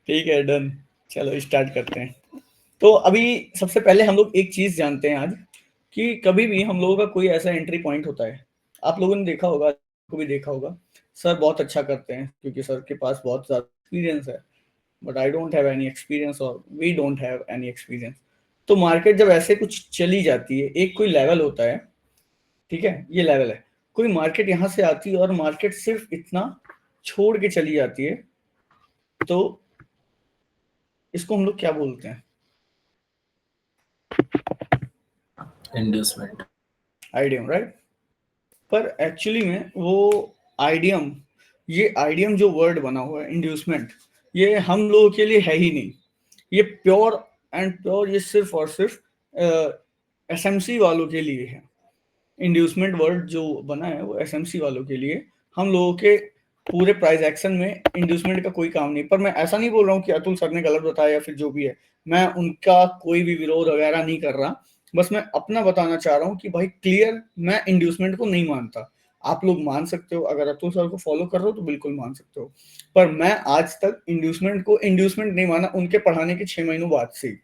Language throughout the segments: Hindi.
ठीक है, डन। चलो स्टार्ट करते हैं। तो अभी सबसे पहले हम लोग एक चीज जानते हैं आज, कि कभी भी हम लोगों का कोई ऐसा एंट्री पॉइंट होता है, आप लोगों ने देखा होगा, को भी देखा होगा, सर बहुत अच्छा करते हैं क्योंकि सर के पास बहुत ज़्यादा एक्सपीरियंस है, but I don't have any experience और we don't have any experience. तो मार्केट जब ऐसे कुछ चली जाती है, एक कोई लेवल होता है, ठीक है, ये लेवल है, कोई मार्केट यहाँ से आती है और मार्केट सिर्फ इतना छोड़ के चली जाती है, तो इसको हम लोग क्या बोलते हैं? इंड्यूसमेंट। Idiom, right. पर एक्चुअली में वो आइडियम, ये आइडियम जो वर्ड बना हुआ है इंड्यूसमेंट, ये हम लोगों के लिए है ही नहीं। ये प्योर एंड प्योर, ये सिर्फ और सिर्फ एसएमसी वालों के लिए है। इंड्यूसमेंट वर्ड जो बना है वो एसएमसी वालों के लिए, हम लोगों के पूरे प्राइस एक्शन में इंड्यूसमेंट का कोई काम नहीं। पर मैं ऐसा नहीं बोल रहा हूँ कि अतुल सर ने गलत बताया या फिर जो भी है, मैं उनका कोई भी विरोध वगैरह नहीं कर रहा, बस मैं अपना बताना चाह रहा हूँ कि भाई क्लियर, मैं इंड्यूसमेंट को नहीं मानता। आप लोग मान सकते हो, अगर अतुल सर को फॉलो कर रहे हो तो बिल्कुल मान सकते हो, पर मैं आज तक इंड्यूसमेंट को इंड्यूसमेंट नहीं माना। उनके पढ़ाने के 6 महीनों बाद से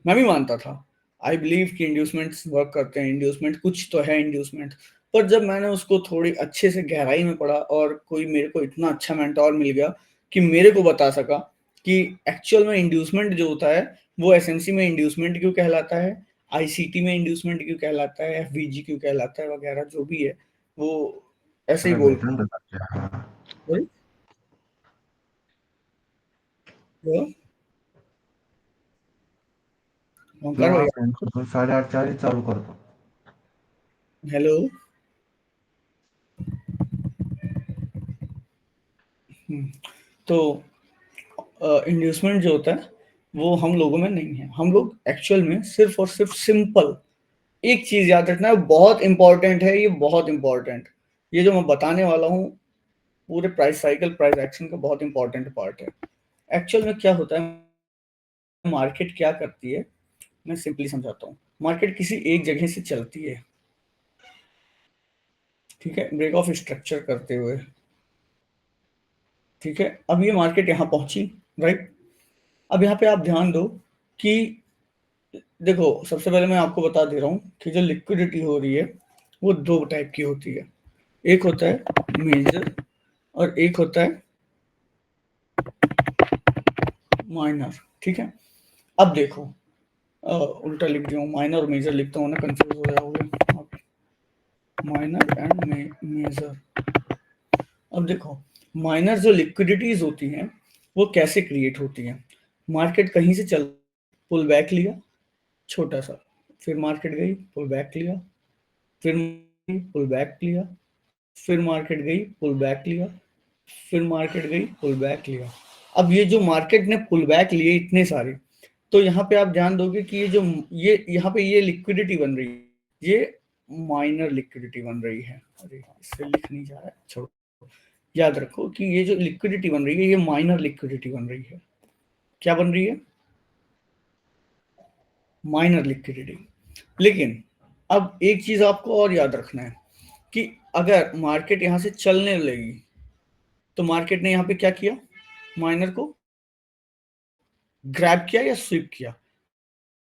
मैं भी मानता था, आई बिलीव कि इंड्यूसमेंट्स वर्क करते हैं, इंड्यूसमेंट कुछ तो है इंड्यूसमेंट। पर जब मैंने उसको थोड़ी अच्छे से गहराई में पढ़ा और कोई मेरे को इतना अच्छा मेंटोर मिल गया कि मेरे को बता सका कि एक्चुअल में इंड्यूसमेंट जो होता है वो एसएमसी में इंड्यूसमेंट क्यों कहलाता है, आईसीटी में इंड्यूसमेंट क्यों कहलाता है, एफवीजी क्यों कहलाता है, वगैरह जो भी है वो ऐसे ही बोलते हैं। Sorry? वो ओंकार भैया, 8:30 चालू करतो. हेलो। तो इंड्यूसमेंट जो होता है वो हम लोगों में नहीं है। हम लोग एक्चुअल में सिर्फ और सिर्फ सिंपल एक चीज याद रखना है, बहुत इंपॉर्टेंट है, ये बहुत इंपॉर्टेंट, ये जो मैं बताने वाला हूँ पूरे प्राइस साइकिल प्राइस एक्शन का बहुत इंपॉर्टेंट पार्ट है। एक्चुअल में क्या होता है, मार्केट क्या करती है, मैं सिंपली समझाता हूँ। मार्केट किसी एक जगह से चलती है, ठीक है, ब्रेक ऑफ स्ट्रक्चर करते हुए, ठीक है। अब ये मार्केट यहाँ पहुंची, राइट। अब यहाँ पे आप ध्यान दो कि देखो, सबसे पहले मैं आपको बता दे रहा हूँ कि जो लिक्विडिटी हो रही है वो दो टाइप की होती है, एक होता है मेजर और एक होता है माइनर, ठीक है। अब देखो, उल्टा लिख दिया हूँ, माइनर और मेजर लिखता हूँ ना, कंफ्यूज हो जाओगे। Minor and major. अब देखो, माइनर जो लिक्विडिटीज होती हैं वो कैसे क्रिएट होती हैं, मार्केट कहीं से चल, पुल बैक लिया छोटा सा, फिर मार्केट गई पुल बैक लिया, फिर पुल बैक लिया, फिर मार्केट गई पुल बैक लिया, फिर मार्केट गई पुल बैक लिया। अब ये जो मार्केट ने पुल बैक लिए इतने सारे, तो यहाँ पे आप ध्यान दोगे कि ये जो ये यहाँ पे ये लिक्विडिटी बन रही है, ये माइनर लिक्विडिटी बन रही है। अरे इससे लिख नहीं जा रहा है, छोड़ो। याद रखो कि ये जो लिक्विडिटी बन रही है ये माइनर लिक्विडिटी बन रही है। क्या बन रही है? Minor liquidity. लेकिन अब एक चीज आपको और याद रखना है कि अगर मार्केट यहां से चलने लगी तो मार्केट ने यहाँ पे क्या किया, माइनर को ग्रैब किया या स्वीप किया,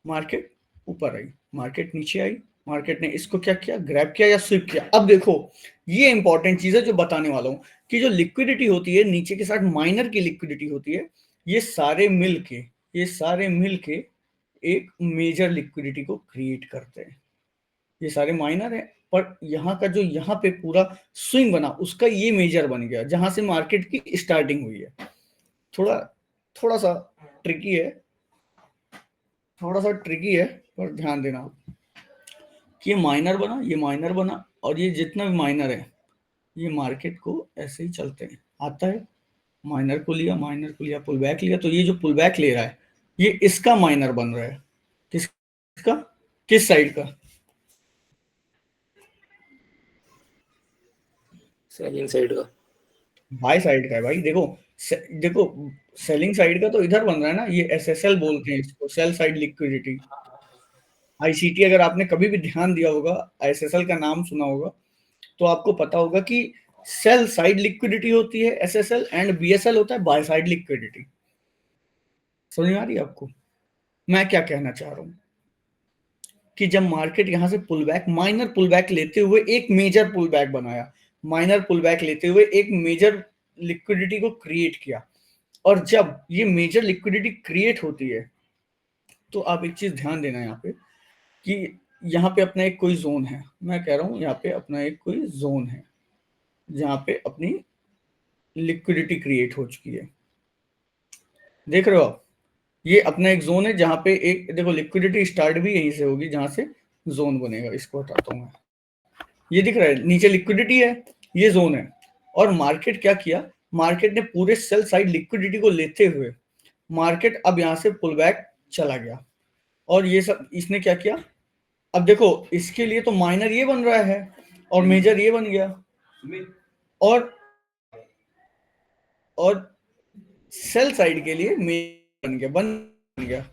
मार्केट ऊपर आई, मार्केट नीचे आई, मार्केट ने इसको क्या किया, ग्रैब किया या स्वीप किया। अब देखो, ये इंपॉर्टेंट चीज है जो बताने वाला हूं कि जो लिक्विडिटी होती है नीचे के साथ माइनर की लिक्विडिटी होती है, ये सारे मिलके, ये सारे मिलके एक मेजर लिक्विडिटी को क्रिएट करते हैं। ये सारे माइनर है, पर यहाँ का जो यहाँ पे पूरा स्विंग बना उसका ये मेजर बन गया जहां से मार्केट की स्टार्टिंग हुई है। थोड़ा थोड़ा सा ट्रिकी है, थोड़ा सा ट्रिकी है, पर ध्यान देना कि ये माइनर बना, ये माइनर बना, और ये जितना भी माइनर है ये मार्केट को ऐसे ही चलते हैं, आता है माइनर को लिया, माइनर को लिया, पुल बैक लिया, तो ये जो पुल बैक ले रहा है ये इसका माइनर बन रहा है। किसका? किस साइड का? सेलिंग साइड का। बाय साइड का है भाई। देखो देखो, सेलिंग साइड का तो इधर बन रहा है ना, ये एसएसएल बोलते हैं इसको, सेल साइड लिक्विडिटी। आईसीटी अगर आपने कभी भी ध्यान दिया होगा, एसएसएल का नाम सुना होगा, तो आपको पता होगा कि सेल साइड लिक्विडिटी होती है SSL, एंड BSL होता है बाय साइड लिक्विडिटी। समझ में आ रही है आपको मैं क्या कहना चाह रहा हूं? कि जब मार्केट यहां से pull back, minor pull back लेते हुए एक मेजर पुल बैक बनाया, माइनर पुल बैक लेते हुए एक मेजर लिक्विडिटी को क्रिएट किया, और जब ये मेजर लिक्विडिटी क्रिएट होती है तो आप एक चीज ध्यान देना यहाँ पे कि यहाँ पे अपना एक कोई जोन है, मैं कह रहा हूँ यहाँ पे अपना एक कोई जोन है जहाँ पे अपनी लिक्विडिटी क्रिएट हो चुकी है। देख रहे हो आप, ये अपना एक जोन है जहाँ पे एक, देखो लिक्विडिटी स्टार्ट भी यहीं से होगी जहाँ से जोन बनेगा। इसको हटाता हूँ मैं, ये दिख रहा है नीचे लिक्विडिटी है, ये जोन है। और मार्केट क्या किया, मार्केट ने पूरे सेल साइड लिक्विडिटी को लेते हुए मार्केट अब यहाँ से पुल बैक चला गया, और ये सब इसने क्या किया। अब देखो इसके लिए तो माइनर ये बन रहा है और मेजर ये बन गया, और सेल साइड के लिए मेजर बन गया।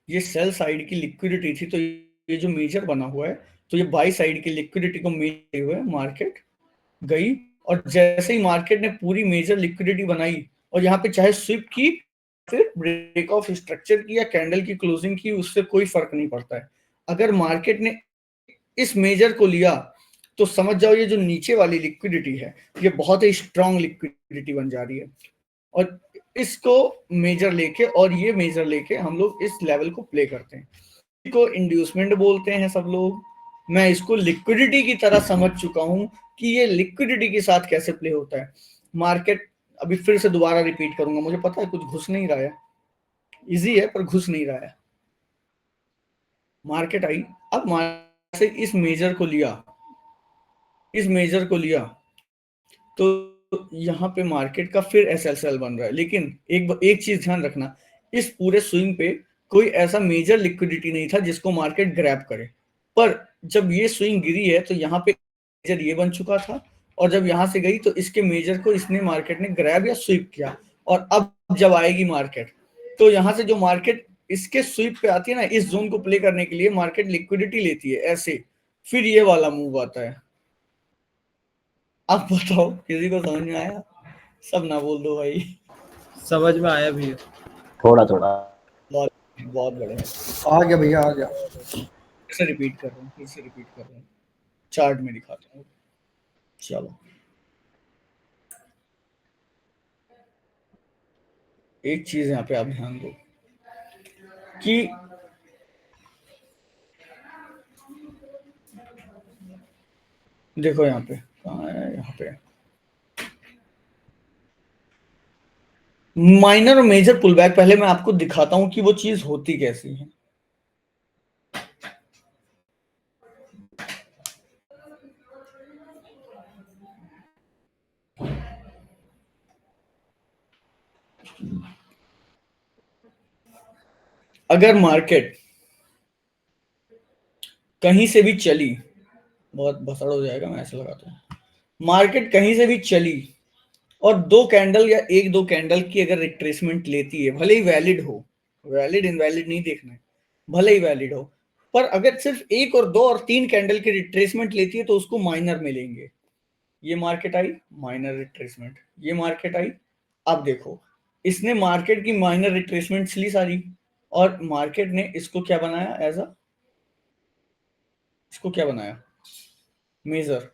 ये सेल साइड की लिक्विडिटी थी, तो ये जो मेजर बना हुआ है, तो ये बाई साइड की लिक्विडिटी को मेजर हुए मार्केट गई, और जैसे ही मार्केट ने पूरी मेजर लिक्विडिटी बनाई और यहाँ पे चाहे स्विप की फिर ब्रेक ऑफ स्ट्रक्चर की या कैंडल की क्लोजिंग की, उससे कोई फर्क नहीं पड़ता है। अगर मार्केट ने इस मेजर को लिया तो समझ जाओ ये जो नीचे वाली लिक्विडिटी है ये बहुत ही स्ट्रांग लिक्विडिटी बन जा रही है, और इसको मेजर लेके और ये मेजर लेके हम लोग इस लेवल को प्ले करते हैं। इसको इंड्यूसमेंट बोलते हैं सब लोग। मैं इसको लिक्विडिटी की तरह समझ चुका हूं कि ये लिक्विडिटी के साथ कैसे प्ले होता है मार्केट। अभी फिर से दोबारा रिपीट करूंगा, मुझे पता है कुछ घुस नहीं रहा है, इजी है पर घुस नहीं रहा है। मार्केट आई, अब मार्केट से इस मेजर को लिया, इस मेजर को लिया, तो यहाँ पे मार्केट का फिर SSL बन रहा है। लेकिन एक चीज ध्यान रखना, इस पूरे स्विंग पे कोई ऐसा मेजर लिक्विडिटी नहीं था जिसको मार्केट ग्रैब करे, पर जब ये स्विंग गिरी है तो यहाँ पे मेजर ये बन चुका था, और जब यहाँ से गई तो इसके मेजर को इसने मार्केट ने ग्रैब या स्वीप किया। और अब जब आएगी मार्केट तो यहाँ से जो मार्केट इसके स्वीप पे आती है ना, इस जोन को प्ले करने के लिए मार्केट लिक्विडिटी लेती है ऐसे, फिर ये वाला मूव आता है। अब बताओ किसी को समझ में आया? सब ना बोल दो भाई। समझ में आया भैया, थोड़ा थोड़ा। बहुत बढ़िया, आ गया भैया आ गया। फिर से रिपीट कर रहा हूँ, चार्ट में दिखाता हूँ। चलो एक चीज यहाँ पे आप ध्यान दो कि देखो यहाँ पे कहाँ है, यहाँ पे माइनर और मेजर पुलबैक। पहले मैं आपको दिखाता हूं कि वो चीज होती कैसी है। अगर मार्केट कहीं से भी चली, बहुत भसड़ हो जाएगा, मैं ऐसे लगाता हूं, मार्केट कहीं से भी चली और दो कैंडल या एक दो कैंडल की अगर रिट्रेसमेंट लेती है, भले ही वैलिड हो, वैलिड इनवैलिड नहीं देखना है, भले ही वैलिड हो, पर अगर सिर्फ एक और दो और तीन कैंडल की रिट्रेसमेंट लेती है तो उसको माइनर में लेंगे। ये मार्केट आई, माइनर रिट्रेसमेंट, ये मार्केट आई। अब देखो इसने मार्केट की माइनर रिट्रेसमेंट ली सारी, और मार्केट ने इसको क्या बनाया एज अ, इसको क्या बनाया मेजर।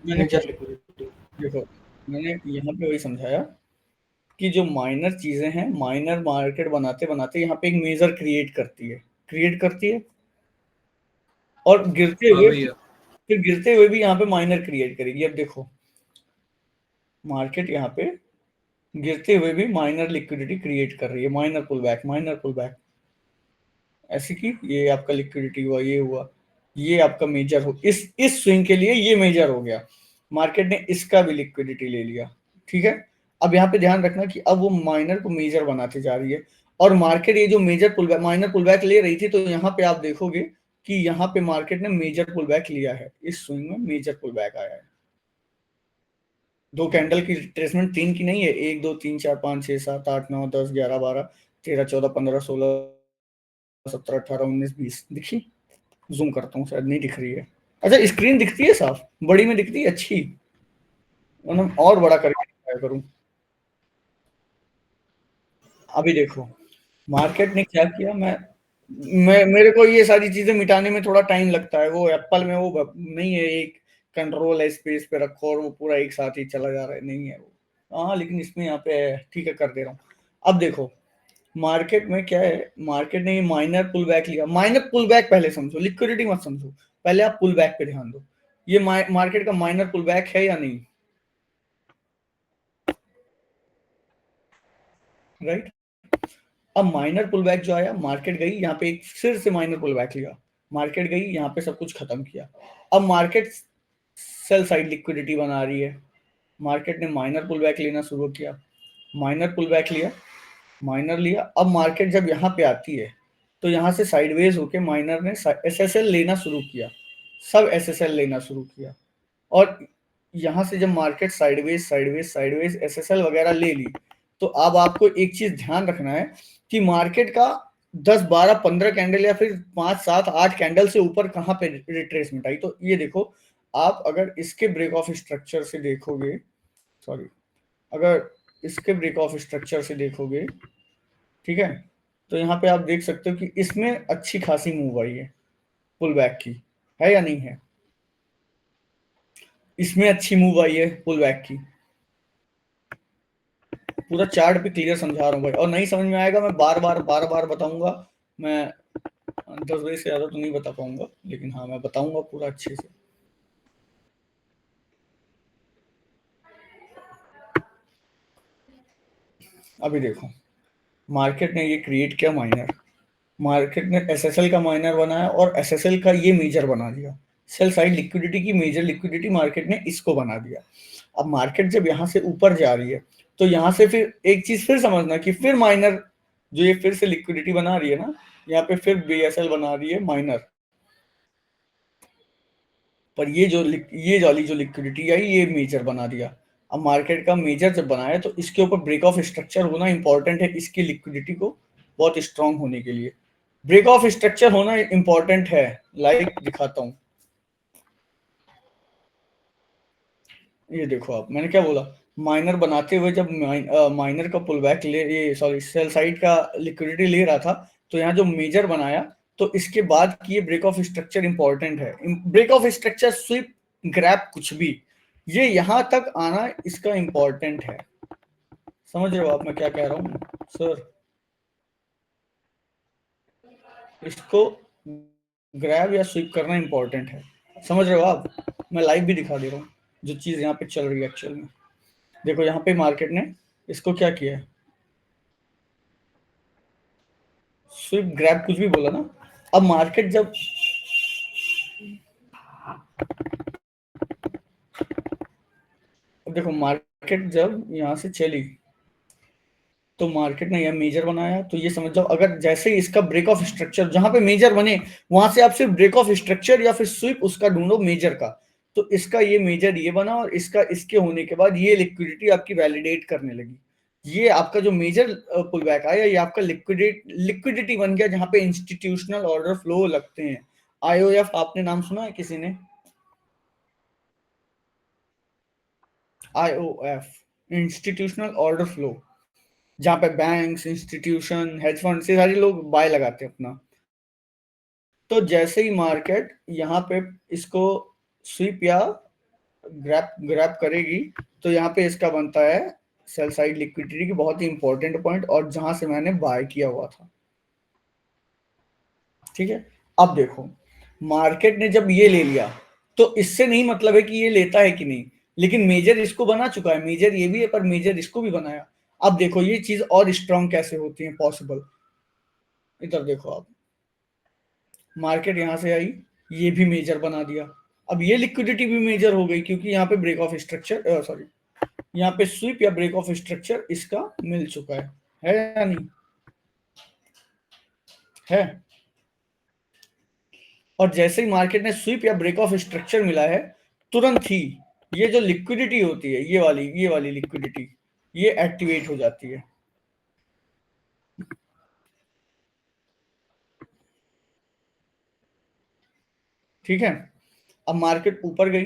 मैंने क्या देखो, मैंने यहाँ पे वही समझाया कि जो माइनर चीजें हैं, माइनर मार्केट बनाते बनाते यहाँ पे एक मेजर क्रिएट करती है, और गिरते हाँ हुए भैया, फिर गिरते हुए भी यहाँ पे माइनर क्रिएट करेगी। अब देखो मार्केट यहाँ पे गिरते हुए भी माइनर लिक्विडिटी क्रिएट कर रही है, माइनर पुल बैक ऐसे कि ये आपका लिक्विडिटी हुआ, ये हुआ, ये आपका मेजर हो, इस स्विंग के लिए ये मेजर हो गया, मार्केट ने इसका भी लिक्विडिटी ले लिया। ठीक है, अब यहाँ पे ध्यान रखना कि अब वो माइनर को मेजर बनाते जा रही है, और मार्केट ये जो मेजर पुलबैक, माइनर पुलबैक ले रही थी, तो यहाँ पे आप देखोगे कि यहाँ पे मार्केट ने मेजर पुलबैक लिया है, इस स्विंग में मेजर पुलबैक आया है। दो कैंडल की रिट्रेसमेंट तीन की नहीं है, 1 2 3 4 5 6 7 8 9 10 11 12, 13, 14, 15, 16, 17, 18, 19, 20 दिखी? जूम करता हूँ, शायद नहीं दिख रही है। अच्छा स्क्रीन दिखती है साफ, बड़ी में दिखती है अच्छी, मतलब और बड़ा करके ट्राई करूँ। अभी देखो मार्केट ने क्या किया, मैं मेरे को ये सारी चीजें मिटाने में थोड़ा टाइम लगता है। वो एप्पल में वो नहीं है, एक कंट्रोल है, स्पेस पे रखो और वो पूरा एक साथ ही चला जा रहा है, नहीं है वो। हाँ लेकिन इसमें यहाँ पे है, ठीक है कर दे रहा हूँ। अब देखो मार्केट में क्या है, मार्केट ने ये माइनर पुल बैक लिया। माइनर पुल बैक पहले समझो, लिक्विडिटी मत समझो, पहले आप पुल बैक पे ध्यान दो। ये मार्केट का माइनर पुल बैक है या नहीं, राइट? अब माइनर पुल बैक जो आया, मार्केट गई यहाँ पे, एक फिर से माइनर पुल बैक लिया, मार्केट गई यहाँ पे, सब कुछ खत्म किया। अब मार्केट सेल साइड लिक्विडिटी बना रही है, मार्केट ने माइनर पुल बैक लेना शुरू किया, माइनर पुल बैक लिया, माइनर लिया। अब मार्केट जब यहाँ पे आती है तो यहाँ से साइडवेज होके माइनर ने एसएसएल लेना शुरू किया, सब एसएसएल लेना शुरू किया। और यहाँ से जब market sideways sideways sideways SSL वगैरह ले ली, तो अब आपको एक चीज ध्यान रखना है कि मार्केट का 10, 12, 15 कैंडल या फिर 5, 7, 8 कैंडल से ऊपर कहाँ पे रिट्रेसमेंट आई। तो ये देखो, आप अगर इसके ब्रेक ऑफ स्ट्रक्चर से देखोगे, सॉरी, अगर इसके ब्रेक ऑफ स्ट्रक्चर से देखोगे, ठीक है, तो यहाँ पे आप देख सकते हो कि इसमें अच्छी खासी मूव आई है पुल बैक की, है या नहीं है? इसमें अच्छी मूव आई है पुल बैक की। पूरा चार्ट पे क्लियर समझा रहा हूँ भाई, और नहीं समझ में आएगा मैं बार बार बताऊंगा। मैं 10 बजे से ज्यादा तो नहीं बता पाऊंगा, लेकिन हाँ मैं बताऊंगा पूरा अच्छे से। अभी देखो मार्केट ने ये क्रिएट किया माइनर, मार्केट ने एसएसएल का माइनर बनाया और एसएसएल का ये मेजर बना दिया। सेल साइड लिक्विडिटी की मेजर लिक्विडिटी मार्केट ने इसको बना दिया। अब मार्केट जब यहाँ से ऊपर जा रही है तो यहाँ से फिर एक चीज फिर समझना कि फिर माइनर जो ये फिर से लिक्विडिटी बना रही है ना, यहाँ पे फिर बीएसएल बना रही है माइनर। पर ये वाली जो लिक्विडिटी आई ये मेजर बना दिया। अब मार्केट का मेजर जब बनाया तो इसके ऊपर ब्रेक ऑफ स्ट्रक्चर होना इंपॉर्टेंट है इसकी लिक्विडिटी को बहुत स्ट्रांग होने के लिए। ब्रेक ऑफ स्ट्रक्चर होना इंपॉर्टेंट है, लाइक दिखाता हूं। ये देखो आप, मैंने क्या बोला, माइनर बनाते हुए जब माइनर का पुल बैक ले, ये सॉरी सेल साइड का लिक्विडिटी ले रहा था, तो यहाँ जो मेजर बनाया तो इसके बाद की ब्रेक ऑफ स्ट्रक्चर इंपॉर्टेंट है। Break of structure sweep grab कुछ भी, ये यहां तक आना इसका इंपॉर्टेंट है। समझ रहे हो आप मैं क्या कह रहा हूँ सर? इसको ग्रैब या स्वीप करना इंपॉर्टेंट है, समझ रहे हो आप? मैं लाइव भी दिखा दे रहा हूँ जो चीज यहाँ पे चल रही है एक्चुअल में। देखो यहाँ पे मार्केट ने इसको क्या किया है, स्विप ग्रैब कुछ भी बोला ना। अब मार्केट जब अब देखो मार्केट जब यहाँ से चली तो मार्केट ने यह मेजर बनाया, तो ये समझ जाओ अगर जैसे ही इसका ब्रेक ऑफ स्ट्रक्चर जहां पे मेजर बने वहां से आप सिर्फ ब्रेक ऑफ स्ट्रक्चर या फिर स्विप उसका ढूंढो मेजर का, तो इसका ये मेजर ये बना और इसका इसके होने के बाद ये लिक्विडिटी आपकी वैलिडेट करने लगी। ये आपका जो मेजर पुल बैक आया ये आपका लिक्विडिटी बन गया जहां पे इंस्टीट्यूशनल ऑर्डर फ्लो लगते हैं। आईओएफ आपने नाम सुना है किसी ने? आईओएफ, इंस्टीट्यूशनल ऑर्डर फ्लो, जहां पे बैंक्स, इंस्टीट्यूशन, हेज फंड से सारे लोग बाय लगाते हैं अपना। तो जैसे ही मार्केट यहाँ पे इसको स्वीप या ग्रैप ग्रैप करेगी तो यहाँ पे इसका बनता है सेल साइड लिक्विडिटी की बहुत ही इंपॉर्टेंट पॉइंट, और जहां से मैंने बाय किया हुआ था। ठीक है, अब देखो मार्केट ने जब ये ले लिया तो इससे नहीं मतलब है कि ये लेता है कि नहीं, लेकिन मेजर इसको बना चुका है, मेजर ये भी है पर मेजर इसको भी बनाया। अब देखो ये चीज और स्ट्रांग कैसे होती है पॉसिबल, इधर देखो आप, मार्केट यहां से आई, ये भी मेजर बना दिया। अब ये लिक्विडिटी भी मेजर हो गई क्योंकि यहाँ पे ब्रेक ऑफ स्ट्रक्चर सॉरी यहाँ पे स्वीप या ब्रेक ऑफ स्ट्रक्चर इसका मिल चुका है या नहीं है? और जैसे ही मार्केट ने स्वीप या ब्रेक ऑफ स्ट्रक्चर मिला है तुरंत ही ये जो लिक्विडिटी होती है ये वाली लिक्विडिटी ये एक्टिवेट हो जाती है। ठीक है, अब मार्केट ऊपर गई,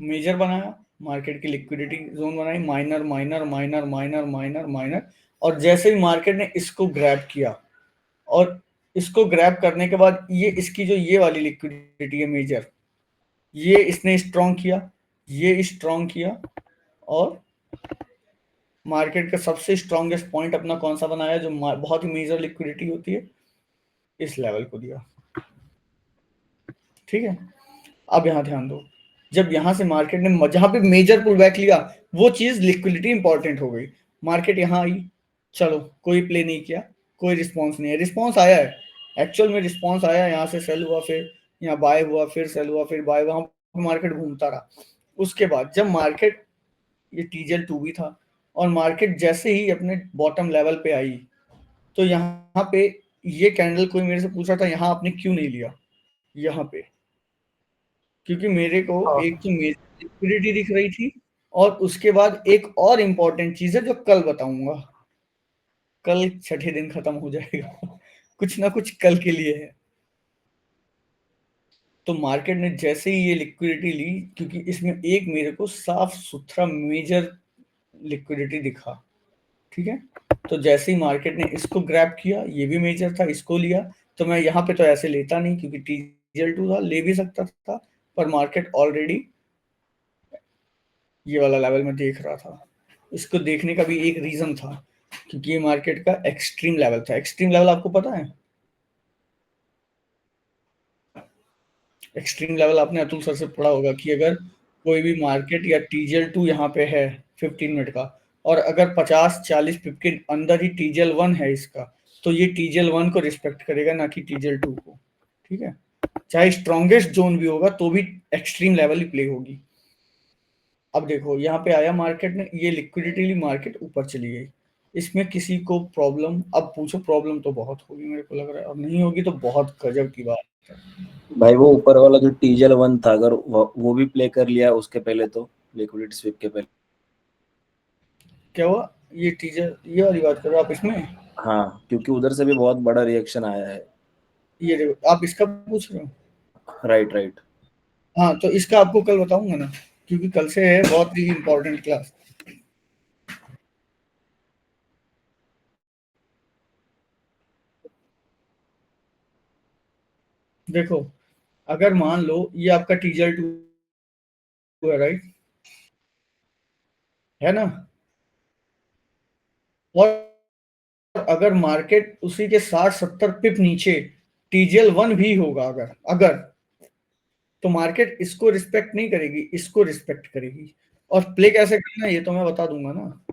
मेजर बनाया, मार्केट की लिक्विडिटी जोन बनाई, minor minor minor minor minor minor, और जैसे ही मार्केट ने इसको ग्रैब किया, और इसको ग्रैब करने के बाद ये इसकी जो ये वाली लिक्विडिटी है मेजर, ये इसने स्ट्रॉन्ग किया, ये स्ट्रॉन्ग किया, और मार्केट का सबसे स्ट्रॉन्गेस्ट पॉइंट अपना कौन सा बनाया जो बहुत ही मेजर लिक्विडिटी होती है, इस लेवल को दिया। ठीक है, अब यहां ध्यान दो, जब यहां से मार्केट ने जहां पे मेजर पुल बैक लिया, वो चीज लिक्विडिटी इंपॉर्टेंट हो गई। मार्केट यहां आई, चलो कोई प्ले नहीं किया, कोई रिस्पॉन्स नहीं है, रिस्पॉन्स आया है, एक्चुअल में रिस्पॉन्स आया, यहाँ से सेल हुआ, फिर यहाँ बाय हुआ, फिर सेल हुआ, फिर बाय, वहां मार्केट घूमता रहा। उसके बाद जब मार्केट, ये टीजल 2 भी था, और मार्केट जैसे ही अपने बॉटम लेवल पे आई, तो यहाँ पे ये कैंडल कोई मेरे से पूछ रहा था यहाँ आपने क्यों नहीं लिया, यहाँ पे, क्योंकि मेरे को हाँ। एक तो मेरी लिक्विडिटी दिख रही थी, और उसके बाद एक और इम्पोर्टेंट चीज है जो कल बताऊंगा, कल छठे दिन खत्म हो जाएगा कुछ ना कुछ कल के लिए है। तो मार्केट ने जैसे ही ये लिक्विडिटी ली, क्योंकि इसमें एक मेरे को साफ सुथरा मेजर लिक्विडिटी दिखा, ठीक है, तो जैसे ही मार्केट ने इसको ग्रैब किया, ये भी मेजर था, इसको लिया, तो मैं यहाँ पे तो ऐसे लेता नहीं क्योंकि TGL2 था, ले भी सकता था, पर मार्केट ऑलरेडी ये वाला लेवल में देख रहा था। इसको देखने का भी एक रीजन था, क्योंकि ये मार्केट का एक्सट्रीम लेवल था। एक्सट्रीम लेवल आपको पता है? एक्सट्रीम लेवल आपने अतुल सर से पढ़ा होगा कि अगर कोई भी मार्केट या TGL2 यहाँ पे है 15 मिनट का, और अगर 50-40 पिप के अंदर ही TGL1 है इसका, तो ये TGL1 को रिस्पेक्ट करेगा, ना कि TGL2 को। ठीक है, चाहे स्ट्रॉन्गेस्ट जोन भी होगा तो भी एक्सट्रीम लेवल ही प्ले होगी। अब देखो यहाँ पे आया मार्केट ने, ये लिक्विडिटी ली, मार्केट ऊपर चली गई, इसमें किसी को प्रॉब्लम? अब पूछो, प्रॉब्लम तो बहुत होगी मेरे को लग रहा है, और नहीं होगी तो बहुत गजब की बात है। भाई वो ऊपर वाला जो TGL1 था, अगर वो भी प्ले कर लिया उसके पहले, तो लिक्विडिटी स्विप के पहले, क्या हुआ? ये टीजर, ये वाली बात करो आप इसमें? हाँ, क्योंकि उधर से भी बहुत बड़ा रिएक्शन आया है। ये देखो, आप इसका पूछ रहे हो? Right right. हाँ, तो इसका आपको कल बताऊंगा ना, क्योंकि कल से है बहुत ही इंपॉर्टेंट क्लास। देखो, अगर मान लो ये आपका TGL2 है, राइट, है ना, और अगर मार्केट उसी के 60-70 पिप नीचे TGL1 भी होगा, अगर तो मार्केट इसको रिस्पेक्ट नहीं करेगी, इसको रिस्पेक्ट करेगी। और प्ले कैसे करना है ये तो मैं बता दूंगा ना।